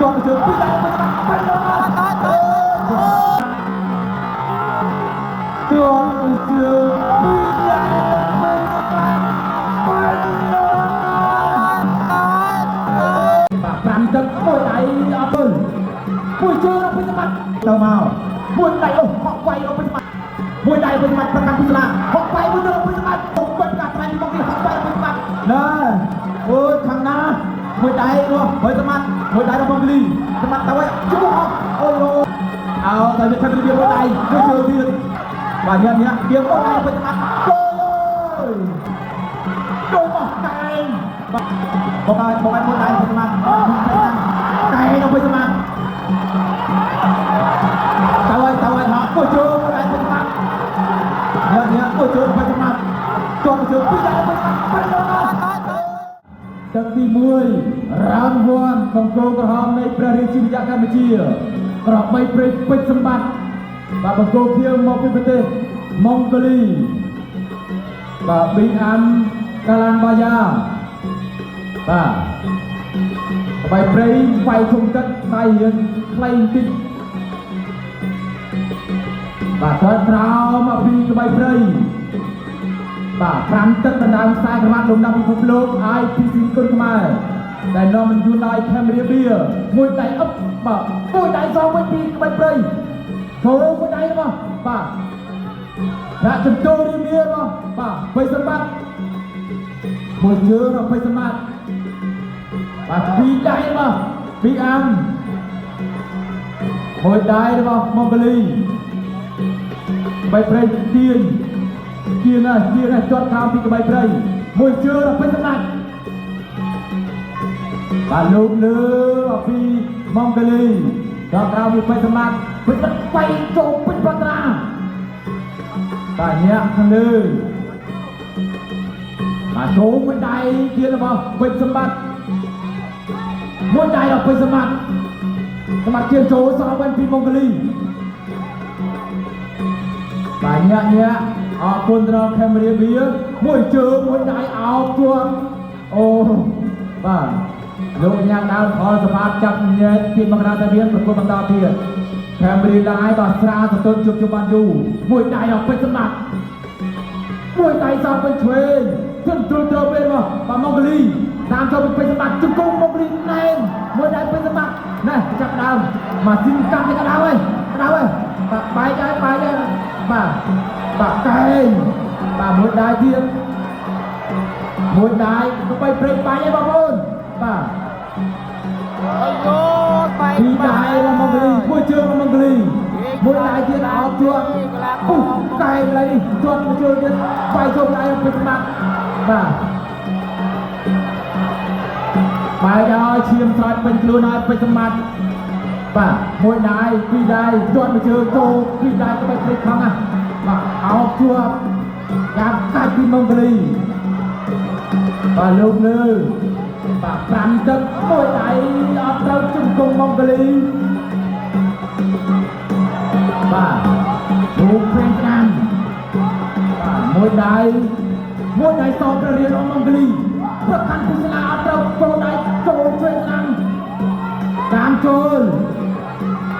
ជាប់ជើងពីដៃទៅស្មាត់ទៅជាប់ជើងពីដៃ5ទឹកមួយដៃអត់ទៅមួយជើងពីស្មាត់ទៅមកមួយដៃអូហក់វាយពីស្មាត់មួយដៃពីស្មាត់ប្រកាន់ពីស្លាហក់វាយមួយទៅពីស្មាត់ហក់បាត់កាត់ថ្លៃមកនេះហក់វាយពីស្មាត់ណែអូយខាងណាមួយដៃនោះហើយស្មាត់មួយដៃរបស់លីស្មាត់ទៅហើយជួអស់អូយអោតែវាខាងវាមួយដៃមួយជើងទៀតបាទញ៉ាំវាមួយដៃពីស្មាត់អូយចូលមកកែងបងឲ្យមួយដៃពីស្មាត់កែងទៅពីស្មាត់ទៅហើយហក់មួយជើងមួយដៃពីស្មាត់ញ៉ាំមួយជើងពីស្មាត់ចូលជើងពីដៃពីស្មាត់ទឹកទី1រង្វាន់បង្គោលក្រហមនៃព្រះរាជាណាចក្រកម្ពុជាក្របីព្រៃពេជ្រសម្បត្តិបាទបង្គោលខៀវមកពីប្រទេសម៉ុងហ្គូលីបាទប៊ីអាំកាឡានបាយ៉ាបាទក្បីព្រៃវាយធំទឹកដៃរៀងខ្លីបន្តិចបាទគាត់ត្រោមមកពីក្បីព្រៃបាទ5ទឹកដណ្ដើមខ្សែក្រវ៉ាត់លំដាប់ពិភពលោកឲ្យពីស៊ីគុណខ្មែរដែលនាំមិនយូរដោយខេមរៀបៀមួយដៃអឹបបាទមួយដៃសងមួយពីក្បាច់ព្រៃចូលមួយដៃរបស់បាទដាក់ចំចូលរៀបៀរបស់បាទបិសម្បត្តិមួយជើងរបស់បិសម្បត្តិបាទពីដៃរបស់ពីអាំមួយដៃរបស់ម៉ុងហ្គូលីក្បាច់ព្រៃទាញជាណាជាត់ខោពីក្បីព្រៃមួយជើងពេញសម្ដេចបាទលោកលើអំពីម៉ុងហ្គូលីដល់ក្រៅពីពេញសម្ដេចពេញបៃចូលពេញបត្រាបាទញាក់ខាងលើបាទចូលមួយដៃជារបស់ពេញសម្បត្តិមួយដៃរបស់ពេញសម្បត្តិសម្បត្តិជាចូលសងវិញពីម៉ុងហ្គូលីបាទញាក់អរគុណដល់ខេមរៀបៀមួយជើងមួយដៃអោបជាប់អូបាទលោកញ៉ាំដើមផលសមាតចាប់ញែកពីមករាតាមានប្រគល់បន្តទៀតខេមរៀឡាយបាទស្រាសតុនជប់បានយូរមួយដៃដល់ពេជ្រសម្បត្តិមួយដៃសងពេញឆ្វេងជន់ត្រូវពេលមកបាទម៉ុងហ្គូលីតាមចូលពីពេជ្រសម្បត្តិជង្គង់ម៉ុងហ្គូលីណែនមួយដៃពេជ្រសម្បត្តិណែចាប់ដើមម៉ាស៊ីនកាប់ទៅក្តៅហើយបាទបែកហើយបាទកែងបាទមួយដៃទៀតមួយដៃទៅបីព្រេងបាញ់ឯងបងប្អូនបាទអាយោបែកពីដៃរបស់ម៉ុងហ្គូលីមួយជើងរបស់ម៉ុងហ្គូលីមួយដៃទៀតអោបជាប់កែងឡើយនេះជាប់មួយជើងទៀតបែកចូលដៃពេញស្មាត់បាទបែកឲ្យឈាមស្រោចពេញខ្លួនឲ្យពេញស្មាត់បាទមួយដៃពីរដៃជាប់មួយជើងចូលពីរដៃទៅបីព្រេងខំណាបាទអោបជាប់យ៉ាងកាច់ពីម៉ុងហ្គូលីបាទលោកលើបាទ5ទឹកមួយដៃអត់ត្រូវជង្គង់ម៉ុងហ្គូលីបាទលោកព្រេងឆ្នាំបាទមួយដៃសងព្រះរាជរបស់ម៉ុងហ្គូលីប្រកាន់ពីស្លាអត់ត្រូវចូលដៃចូលព្រេងឆ្នាំតាមចូល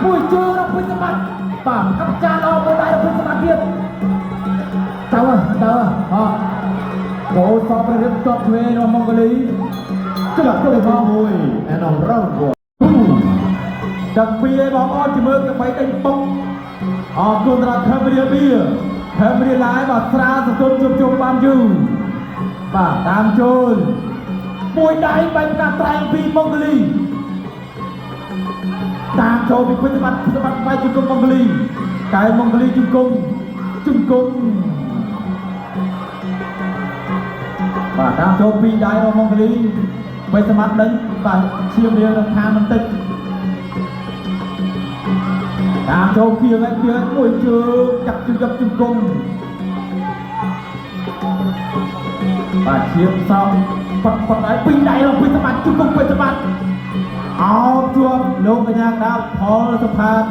មួយជើងរបស់ពេជ្រសម្បត្តិបាទកាប់ចានអស់មួយដៃរបស់ពេជ្រសម្បត្តិទៀតទៅអោកោសព្រះរាជជាប់ឆ្វេងរបស់ម៉ុងហ្គូលីចាប់ទៅបងមួយអានរងគួរទឹកពីឲ្យបងអត់ជាមើលក្បីដេញបុកអរគុណដល់ខេមរៀបៀខេមរៀឡាយបាទស្រាសតុនជប់បានយូរបាទតាមចូលមួយដៃបាញ់កាត់ត្រែងពីម៉ុងហ្គូលីតាមចូលពីពេជ្រសម្បត្តិបាយជង្គង់ម៉ុងហ្គូលីកែម៉ុងហ្គូលីជង្គង់បាទតាមចូលពីដៃរបស់ម៉ុងហ្គូលីពេជ្រសម្បត្តិដេញបាទឈាមរៀងខាងបន្តិចតាមចូលគៀងមួយជើងចាប់ជង្គង់បាទឈាមសងផុតឲ្យពីរដៃរបស់ពេជ្រសម្បត្តិជង្គង់ពេជ្រសម្បត្តិអោបជាប់លោកកញ្ញាដាវផលសុផាត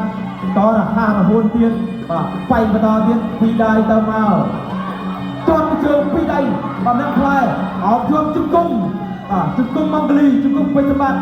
តរហារហួនទៀតបាទបែកបន្តទៀតពីរដៃទៅមកទាត់ជើងពីរដៃបាទនឹងផ្លែអោបជាប់ជង្គង់ជង្គង់ម៉ុងហ្គូលីជង្គង់ពេជ្រសម្បត្តិ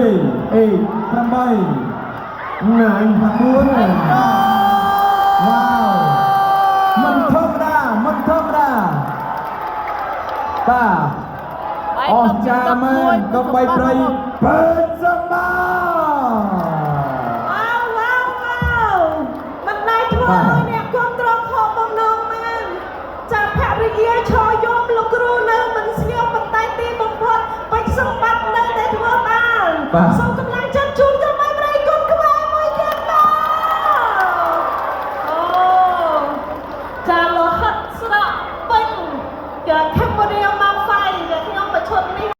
8 9 ว้าวมันธรรมดาป้าออกจามันต้องไปไกลเปิดสมา ว้าวมันได้ทั่วเลยเนี่ยความตรงขอบบังนองมันจากแพทย์เยียชอยมลูกครูนึงมันเสียวมันใต้ตีบังพดไปสมบัตินึงได้ทั่วบ้านส่งกำ